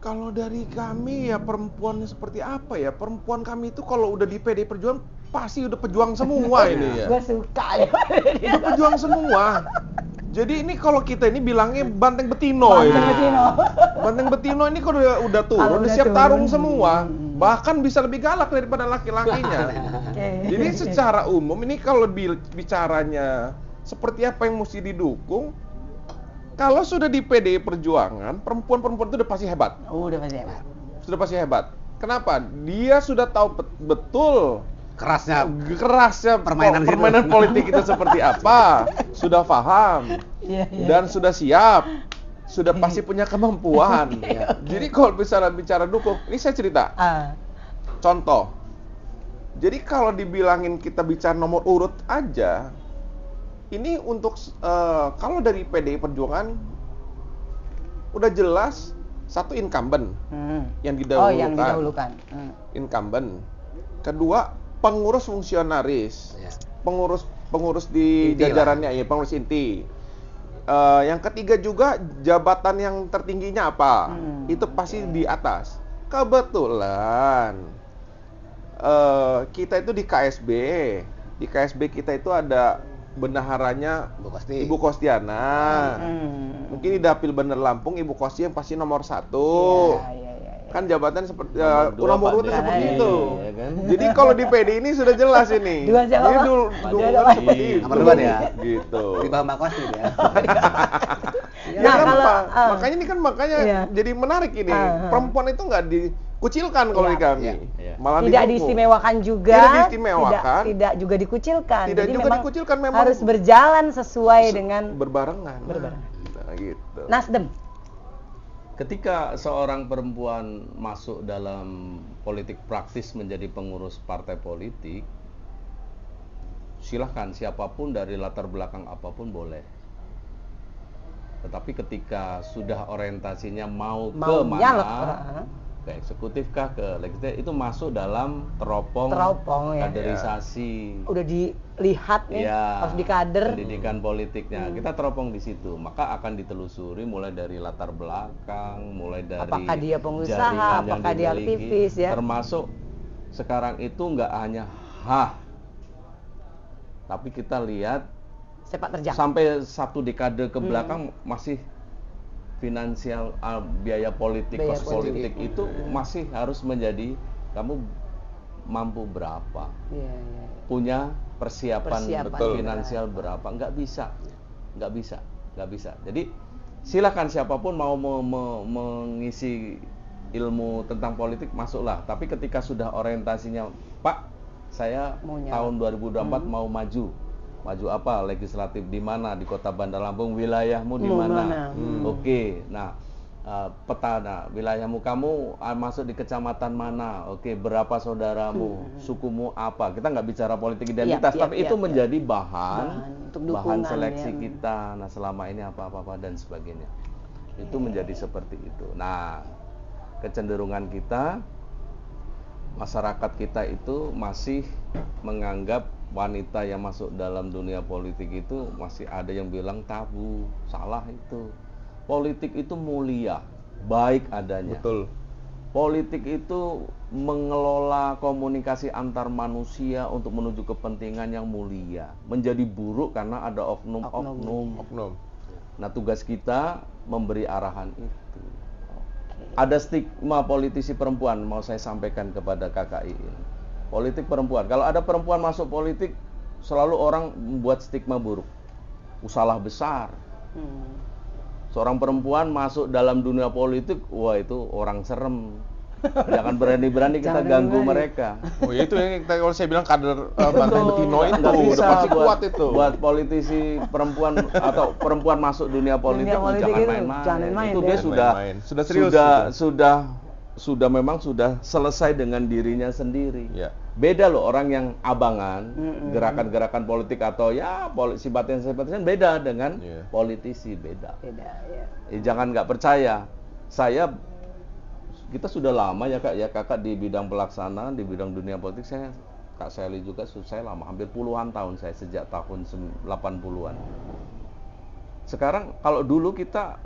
Kalau dari kami ya perempuan seperti apa ya? Perempuan kami itu kalau udah di PD Perjuangan pasti udah pejuang semua ini ya. Gue suka ya. Udah pejuang semua. Jadi ini kalau kita ini bilangnya banteng betino ini. Banteng betino ini kalau udah turun, udah siap tarung semua. Bahkan bisa lebih galak daripada laki-lakinya. Jadi secara umum ini kalau bicaranya seperti apa yang mesti didukung, kalau sudah di PDI Perjuangan, perempuan-perempuan itu udah pasti hebat. Udah pasti hebat. Sudah pasti hebat. Kenapa? Dia sudah tahu betul kerasnya permainan politik itu seperti apa. Sudah paham. Dan sudah siap. Sudah pasti punya kemampuan. Jadi kalau bicara dukung, ini saya cerita. Contoh. Jadi kalau dibilangin kita bicara nomor urut aja, ini untuk kalau dari PDI Perjuangan udah jelas satu incumbent yang didahulukan. Incumbent. Kedua pengurus fungsionaris, pengurus di jajarannya, pengurus inti. Yang ketiga juga jabatan yang tertingginya apa? Itu pasti di atas. Kebetulan kita itu di KSB. Di KSB kita itu ada bendaharanya Ibu Kostiana. Mungkin di Dapil Bandar Lampung Ibu Kosti yang pasti nomor 1. Kan jabatan seperti nomor urutnya seperti itu. Kan? Jadi kalau di PD ini sudah jelas ini. Ini dulu seperti itu. Nomor 2 ya. Gitu. Di bawah Mbak Kosti ya. Makanya ini kan jadi menarik ini. Perempuan itu nggak dikucilkan kalau di kami. Malah tidak diistimewakan juga. Tidak diistimewakan. Tidak juga dikucilkan. Tidak juga dikucilkan, memang harus berjalan sesuai dengan berbarengan. Nah, gitu. Nasdem. Ketika seorang perempuan masuk dalam politik praktis menjadi pengurus partai politik, silahkan siapapun dari latar belakang apapun boleh. Tetapi ketika sudah orientasinya mau ke mana, ke eksekutif kah, ke legislatif, itu masuk dalam teropong kaderisasi. Udah dilihat nih, harus dikader. Pendidikan politiknya, kita teropong di situ. Maka akan ditelusuri mulai dari latar belakang, mulai dari apakah dia pengusaha, apakah dia aktivis ya. Termasuk sekarang itu nggak hanya tapi kita lihat sepak terjang. Sampai 1 dekade ke belakang masih finansial, biaya politik, kos politik itu masih harus menjadi kamu mampu berapa, punya persiapan finansial berapa, nggak bisa. Jadi silakan siapapun mau mengisi ilmu tentang politik masuklah. Tapi ketika sudah orientasinya Pak, saya Maunya. tahun 2024 mau maju apa, legislatif di mana, di Kota Bandar Lampung, wilayahmu di Mau mana? mana? Oke, nah peta, nah, wilayahmu, kamu masuk di kecamatan mana? Oke, berapa saudaramu, sukumu apa? Kita nggak bicara politik identitas, tapi itu menjadi bahan untuk dukungan, seleksi ya. kita. Nah, selama ini apa dan sebagainya. Itu menjadi seperti itu. Nah, kecenderungan kita, masyarakat kita itu masih menganggap wanita yang masuk dalam dunia politik itu masih ada yang bilang tabu. Salah itu. Politik itu mulia, baik adanya. Betul. Politik itu mengelola komunikasi antar manusia untuk menuju kepentingan yang mulia. Menjadi buruk karena ada oknum-oknum. Nah, tugas kita memberi arahan itu. Ada stigma politisi perempuan, mau saya sampaikan kepada KKI ini. Politik perempuan, kalau ada perempuan masuk politik, selalu orang membuat stigma buruk. Salah besar. Seorang perempuan masuk dalam dunia politik, wah itu orang serem. Jangan berani-berani kita ganggu mereka. Oh itu yang kalau saya bilang kader Bantino itu Nggak bisa udah pasti kuat itu. Buat politisi perempuan atau perempuan masuk dunia politik, jangan main-main. Itu dia Sudah serius. Sudah memang sudah selesai dengan dirinya sendiri. Ya. Beda loh orang yang abangan, gerakan-gerakan politik atau ya simpatisan beda dengan politisi, beda. Ya. Jangan nggak percaya. Kita sudah lama ya Kak, Kakak di bidang pelaksanaan, di bidang dunia politik, Kak Sally juga saya lama, hampir puluhan tahun saya, sejak tahun 80-an. Sekarang kalau dulu kita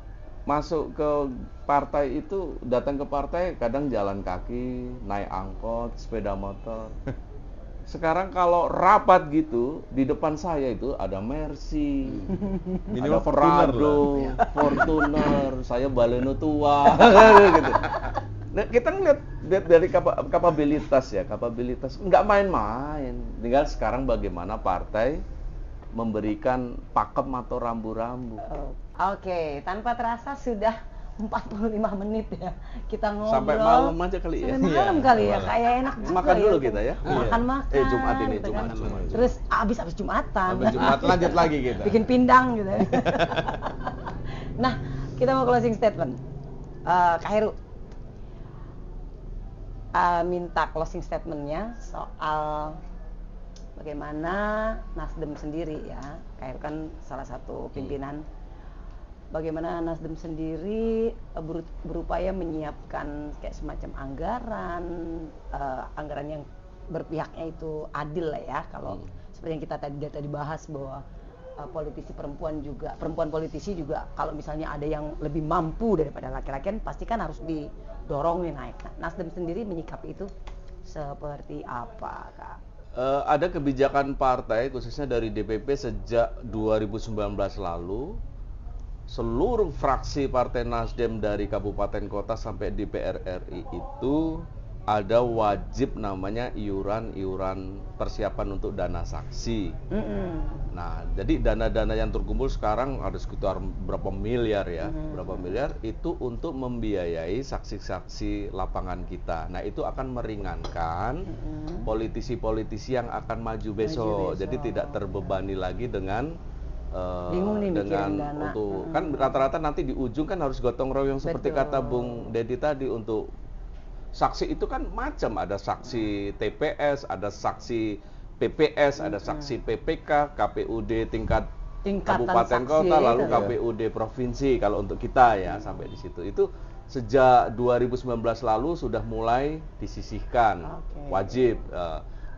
masuk ke partai itu, datang ke partai kadang jalan kaki, naik angkot, sepeda motor. Sekarang kalau rapat gitu, di depan saya itu ada Mercy, Minimal ada Fortuner Prado, Fortuner, saya baleno tua, gitu. Nah, kita ngeliat dari kapabilitas nggak main-main. Tinggal sekarang bagaimana partai memberikan pakem atau rambu-rambu. Oke, tanpa terasa sudah 45 menit ya kita ngobrol. Sampai malam aja kali ya. Sampai malam kali ya, kayak enak juga. Makan dulu kita ya. Makan. Jumat ini, gitu Jumat. kan. Terus abis Jumatan. Sampai Jumat lanjut lagi kita. Bikin pindang gitu. Nah, kita mau closing statement. Kak Heru, minta closing statementnya soal bagaimana Nasdem sendiri ya. Kak Heru kan salah satu pimpinan. Bagaimana Nasdem sendiri berupaya menyiapkan kayak semacam anggaran yang berpihaknya itu adil lah ya. Kalau seperti yang kita tadi bahas bahwa perempuan politisi juga kalau misalnya ada yang lebih mampu daripada laki-laki kan pasti kan harus didorong nih naik. Nah, Nasdem sendiri menyikapi itu seperti apa, Kak? Ada kebijakan partai khususnya dari DPP sejak 2019 lalu. Seluruh fraksi Partai Nasdem dari kabupaten kota sampai DPR RI itu ada wajib namanya iuran persiapan untuk dana saksi. Nah, jadi dana-dana yang terkumpul sekarang ada sekitar berapa miliar ya, berapa miliar itu untuk membiayai saksi-saksi lapangan kita. Nah, itu akan meringankan politisi-politisi yang akan maju besok. Jadi tidak terbebani lagi dengan bingung nih dengan dana. Untuk kan rata-rata nanti di ujung kan harus gotong royong seperti kata Bung Dedi tadi. Untuk saksi itu kan macam, ada saksi TPS, ada saksi PPS, ada saksi PPK, KPUD tingkatan kabupaten kota, lalu KPUD provinsi kalau untuk kita ya sampai di situ. Itu sejak 2019 lalu sudah mulai disisihkan, wajib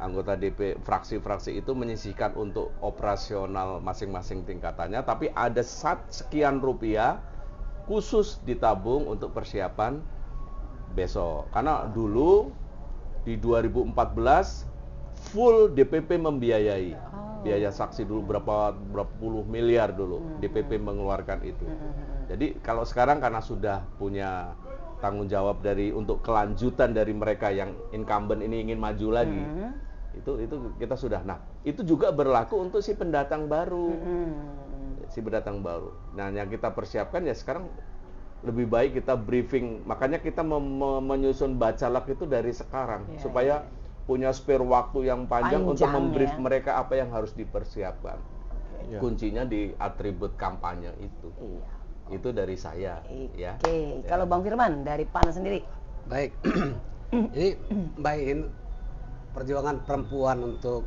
anggota DP fraksi-fraksi itu menyisihkan untuk operasional masing-masing tingkatannya, tapi ada sekian rupiah khusus ditabung untuk persiapan besok. Karena dulu di 2014 full DPP membiayai. Biaya saksi dulu berapa puluh miliar dulu DPP mengeluarkan itu. Jadi kalau sekarang karena sudah punya tanggung jawab untuk kelanjutan dari mereka yang incumbent ini ingin maju lagi. Itu kita sudah. Nah, itu juga berlaku untuk si pendatang baru. Nah, yang kita persiapkan ya sekarang lebih baik kita briefing. Makanya kita menyusun bacalek itu dari sekarang supaya punya spare waktu yang panjang untuk Panjang, membrief ya. mereka apa yang harus dipersiapkan. Ya. Kuncinya di atribut kampanye itu. Iya. Itu dari saya, Oke, ya. kalau Bang Firman dari PAN sendiri. Baik. Jadi Mbak In, perjuangan perempuan untuk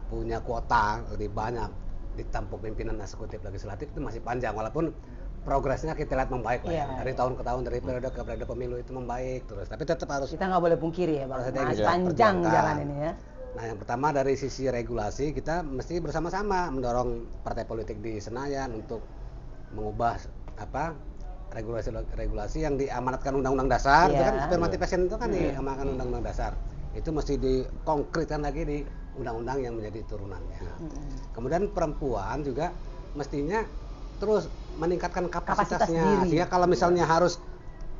punya kuota lebih banyak ditampuk pimpinan eksekutif legislatif itu masih panjang, walaupun progresnya kita lihat membaik lah ya. Iya. Dari tahun ke tahun, dari periode ke periode pemilu itu membaik terus. Tapi tetap harus Kita nggak boleh pungkiri ya Bang, Harus ada masih yang panjang diperjuangkan. jalan ini ya. Nah, yang pertama dari sisi regulasi, kita mesti bersama-sama mendorong partai politik di Senayan untuk mengubah regulasi yang diamanatkan Undang-Undang Dasar. Itu Iya. kan affirmative action itu kan diamanatkan Undang-Undang Dasar. Itu mesti dikonkretkan lagi di undang-undang yang menjadi turunannya. Kemudian perempuan juga mestinya terus meningkatkan Kapasitas kapasitasnya. diri. Sehingga kalau misalnya harus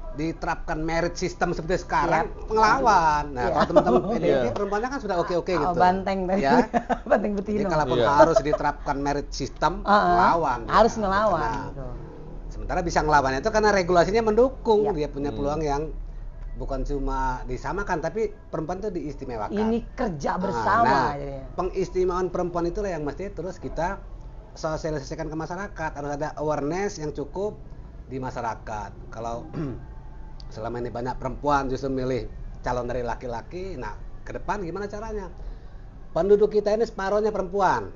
diterapkan merit system seperti sekarang, Iya. ngelawan. Nah, Iya. kalau teman-teman PDIP Iya. perempuannya kan sudah oke-oke gitu. Banteng tadi. Ya. Banteng Jadi betina. kalaupun Iya. harus diterapkan merit system, ngelawan. Harus Ya. ngelawan. Nah, gitu. sementara bisa ngelawan itu karena regulasinya mendukung. Iya. Dia punya peluang yang bukan cuma disamakan, tapi perempuan itu diistimewakan. Ini kerja Nah, bersama. nah, jadinya. pengistimewaan perempuan itulah yang mesti terus kita sosialisasikan ke masyarakat. Harus ada awareness yang cukup di masyarakat. Kalau selama ini banyak perempuan justru milih calon dari laki-laki, nah ke depan gimana caranya? Penduduk kita ini separohnya perempuan.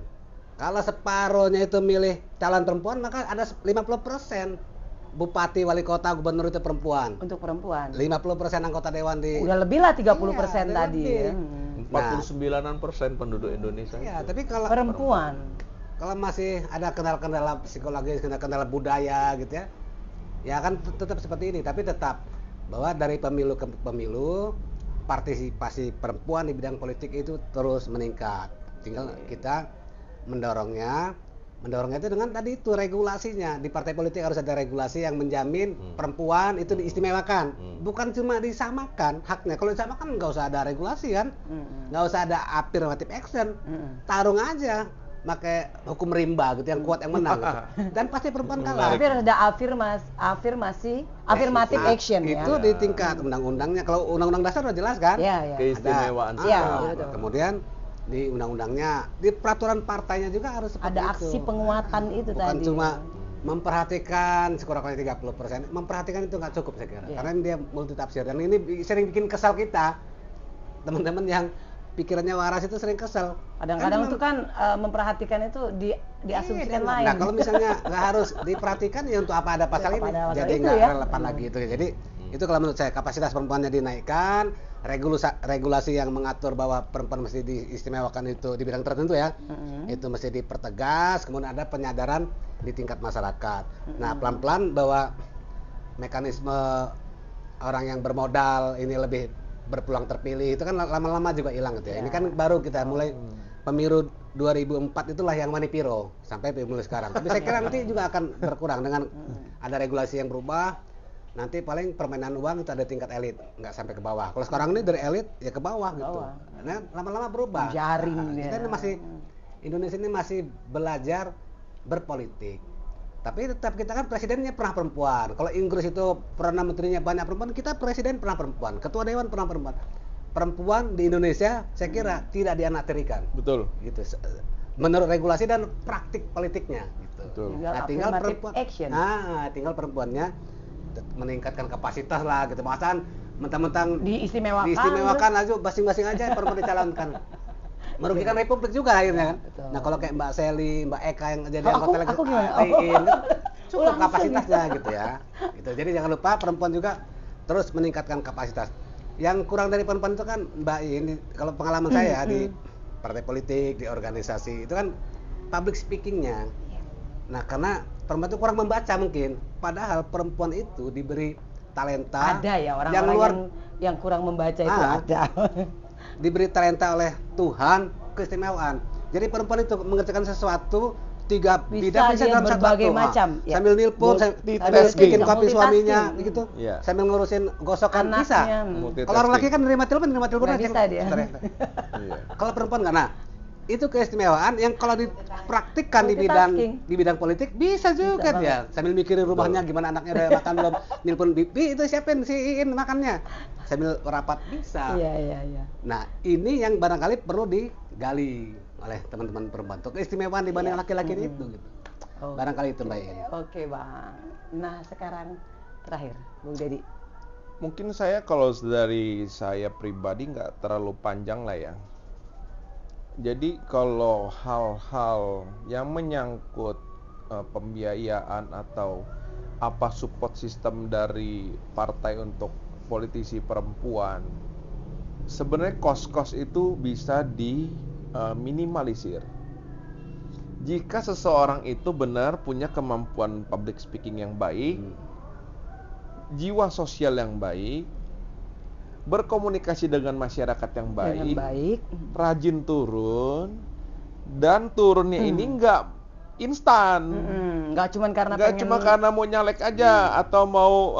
Kalau separohnya itu milih calon perempuan, maka ada 50% bupati, wali kota, gubernur itu perempuan. Untuk perempuan. 50% anggota dewan di Udah lebih lah 30% Iya, tadi. lebih. Ya. 49% penduduk Indonesia. Ya, itu. tapi kalau Perempuan. kalau masih ada kendala-kendala psikologis, kendala-kendala budaya gitu ya, ya kan tetap seperti ini. Tapi tetap bahwa dari pemilu ke pemilu partisipasi perempuan di bidang politik itu terus meningkat. Tinggal kita mendorongnya itu dengan tadi itu regulasinya. Di partai politik harus ada regulasi yang menjamin perempuan itu diistimewakan, bukan cuma disamakan haknya. Kalau disamakan nggak usah ada regulasi kan, nggak usah ada affirmative action, tarung aja pakai hukum rimba gitu, yang kuat yang menang gitu. Dan pasti perempuan kalah. Tapi harus ada affirmative Nah, action ya. itu di tingkat undang-undangnya. Kalau undang-undang dasar udah jelas kan? Iya, iya. Keistimewaan Ada. Iya, sekali. betul. Kemudian di undang-undangnya, di peraturan partainya juga harus seperti Ada itu. aksi penguatan itu Bukan tadi. cuma memperhatikan sekurang-kurangnya 30%. Memperhatikan itu nggak cukup saya kira. Iya. Karena dia multitafsir, dan ini sering bikin kesal kita. Teman-teman yang pikirannya waras itu sering kesel. Kadang-kadang Kan itu kan memperhatikan itu diasumsikan Iya, lain. Nah, kalau misalnya nggak harus diperhatikan, ya untuk apa ada pasal Ya, ini? apa ada pasal Jadi itu nggak ya. relevan lagi itu. Jadi itu kalau menurut saya kapasitas perempuannya dinaikkan, regulasi yang mengatur bahwa perempuan mesti diistimewakan itu di bidang tertentu ya, itu mesti dipertegas. Kemudian ada penyadaran di tingkat masyarakat. Nah, pelan-pelan bahwa mekanisme orang yang bermodal ini lebih berpeluang terpilih itu kan lama-lama juga hilang gitu ya. Ini kan baru kita mulai pemilu 2004 itulah yang manipiro sampai pemilu sekarang. Tapi saya kira nanti juga akan berkurang dengan ada regulasi yang berubah. Nanti paling permainan uang itu ada tingkat elit, nggak sampai ke bawah. Kalau sekarang ini dari elit ya ke bawah gitu. Nah, lama-lama berubah. Jaring Nah, ya. kita ini masih Indonesia ini masih belajar berpolitik. Tapi tetap kita kan presidennya pernah perempuan. Kalau Inggris itu perdana menterinya banyak perempuan, kita presiden pernah perempuan, ketua dewan pernah perempuan. Perempuan di Indonesia saya kira tidak dianaktirikan. Betul. Gitu. Menurut regulasi dan praktik politiknya gitu. Betul. Tinggal affirmative action. Nah, tinggal perempuannya meningkatkan kapasitas lah gitu. Bahkan mentang-mentang diistimewakan aja masing-masing aja perempuan dicalonkan. Merugikan Republik juga akhirnya kan. Betul. Nah, kalau kayak Mbak Seli, Mbak Eka yang jadi aku anggota gimana? cukup Langsung kapasitasnya gitu ya. Gitu. Jadi jangan lupa perempuan juga terus meningkatkan kapasitas. Yang kurang dari perempuan itu kan Mbak ini, kalau pengalaman saya di partai politik, di organisasi itu kan public speakingnya. Nah, karena perempuan itu kurang membaca mungkin. Padahal perempuan itu diberi talenta. Ada ya orang-orang yang kurang membaca itu ada. Diberi talenta oleh Tuhan, keistimewaan. Jadi perempuan itu mengerjakan sesuatu 3 bidang bisa dalam berbagai satu. macam. Ya. Sambil nelpon, sambil Multitasking. bikin kopi suaminya gitu. Iya. Sambil ngurusin gosokan Anaknya. bisa. Kalau orang laki kan nerima telepon aja. Nggak bisa dia. Bentar ya. Iya. Kalau perempuan nggak. Nah, itu keistimewaan yang kalau dipraktikkan Multitasking. di bidang politik bisa juga Bisa dia. Sambil mikirin rumahnya gimana, anaknya udah makan belum, nelpon Bibi itu siapin siin makannya. Sambil rapat bisa. Iya. Nah, ini yang barangkali perlu digali oleh teman-teman perempuan. Untuk keistimewaan dibanding laki-laki itu gitu. Oh. Barangkali itu Mbak In. Oke Bang. Nah sekarang terakhir Bung Dedi. Mungkin kalau dari saya pribadi nggak terlalu panjang lah ya. Jadi kalau hal-hal yang menyangkut pembiayaan atau apa support system dari partai untuk politisi perempuan, sebenarnya kos-kos itu bisa diminimalisir. Jika seseorang itu benar punya kemampuan public speaking yang baik, jiwa sosial yang baik, berkomunikasi dengan masyarakat yang baik, rajin turun, dan turunnya ini nggak instan, nggak cuma karena mau nyalek aja atau mau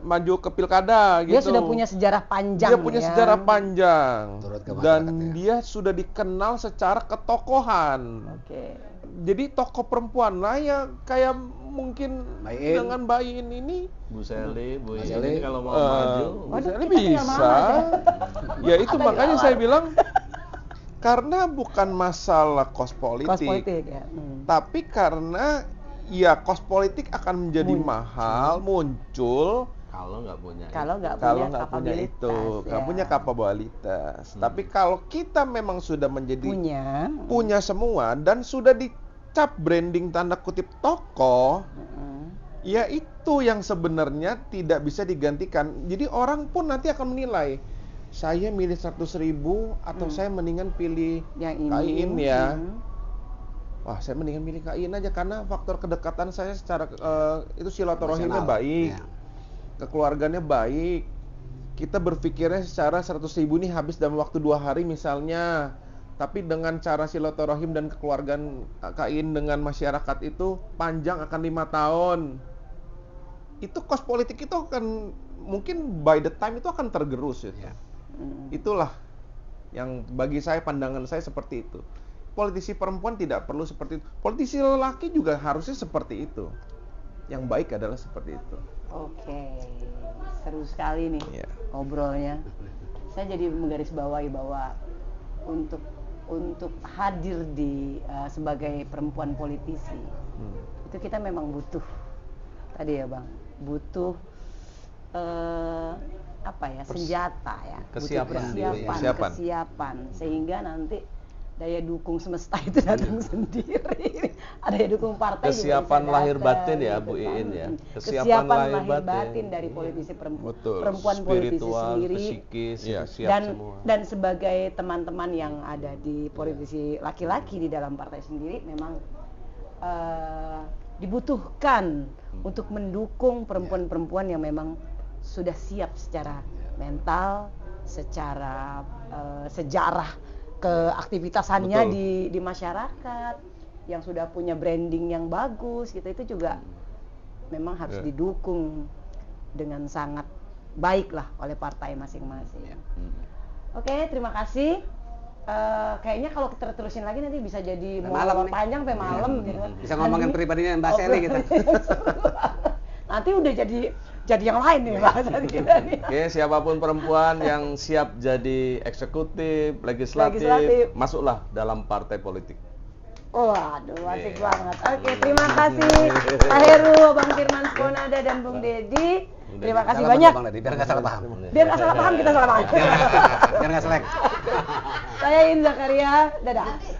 maju ke pilkada gitu. Dia sudah punya sejarah panjang. Dia punya sejarah panjang, Turut ke dan masyarakat, dia sudah dikenal secara ketokohan. Oke. Jadi tokoh perempuan lah ya kayak mungkin Mbak In. dengan Mbak In ini Bu Seli, Bu Mas ini Seli. kalau mau maju. Waduh, ini kita tinggal bisa. mana Ya itu Ada makanya di saya awal. bilang karena bukan masalah kos Kos politik, politik ya. tapi karena ya kos politik akan menjadi mahal, muncul Kalau nggak punya. Kalau nggak kalau punya nggak punya kapabilitas, itu, nggak ya. punya kapabilitas. Tapi kalau kita memang sudah menjadi punya semua dan sudah dicap branding tanda kutip tokoh, ya itu yang sebenarnya tidak bisa digantikan. Jadi orang pun nanti akan menilai, saya milih 100.000 atau saya mendingan pilih yang ini. Kain ya. Wah, saya mendingan milih Kain aja karena faktor kedekatan saya secara itu silaturahimnya Emosional. baik, Ya. kekeluarganya baik. Kita berpikirnya secara 100.000 ini habis dalam waktu 2 hari misalnya. Tapi dengan cara silaturahim dan kekeluargaan Kain dengan masyarakat itu panjang, akan 5 tahun. Itu kos politik itu akan mungkin by the time itu akan tergerus gitu. Ya. Itulah yang bagi saya, pandangan saya seperti itu. Politisi perempuan tidak perlu seperti itu. Politisi lelaki juga harusnya seperti itu. Yang baik adalah seperti itu. Oke, seru sekali nih Iya. ngobrolnya. Saya jadi menggarisbawahi bahwa untuk hadir di sebagai perempuan politisi itu kita memang butuh tadi ya Bang, butuh senjata ya, Kesiapan butuh kesiapan sehingga nanti daya dukung semesta itu datang sendiri. Ada daya dukung partai Kesiapan juga bisa lahir datang, batin ya, gitu Bu kan. Iin ya. Kesiapan lahir batin dari politisi Betul. perempuan politisi Spiritual, sendiri. psikis, Iya. siap dan semua. dan sebagai teman-teman yang ada di politisi laki-laki di dalam partai sendiri memang dibutuhkan untuk mendukung perempuan-perempuan yang memang sudah siap secara mental, secara sejarah keaktivitasannya Betul. di masyarakat, yang sudah punya branding yang bagus gitu, itu juga memang harus didukung dengan sangat baik lah oleh partai masing-masing. Oke, terima kasih. Kayaknya kalau kita terusin lagi nanti bisa jadi Malam nih. panjang sampai malam gitu. Bisa ngomongin pribadinya Mbak Seli gitu. Nanti udah jadi yang lain nih bahasan kita nih. Oke, siapapun perempuan yang siap jadi eksekutif, legislatif, masuklah dalam partai politik. Waduh, asik banget. Oke, terima kasih Pak Heru, Bang Firman Seponada dan Bung Dedi. Terima kasih Salam banyak. Bang Dedi, biar nggak salah paham. Biar nggak salah paham, kita salah paham. Biar nggak selek. Saya In Zakaria, dadah.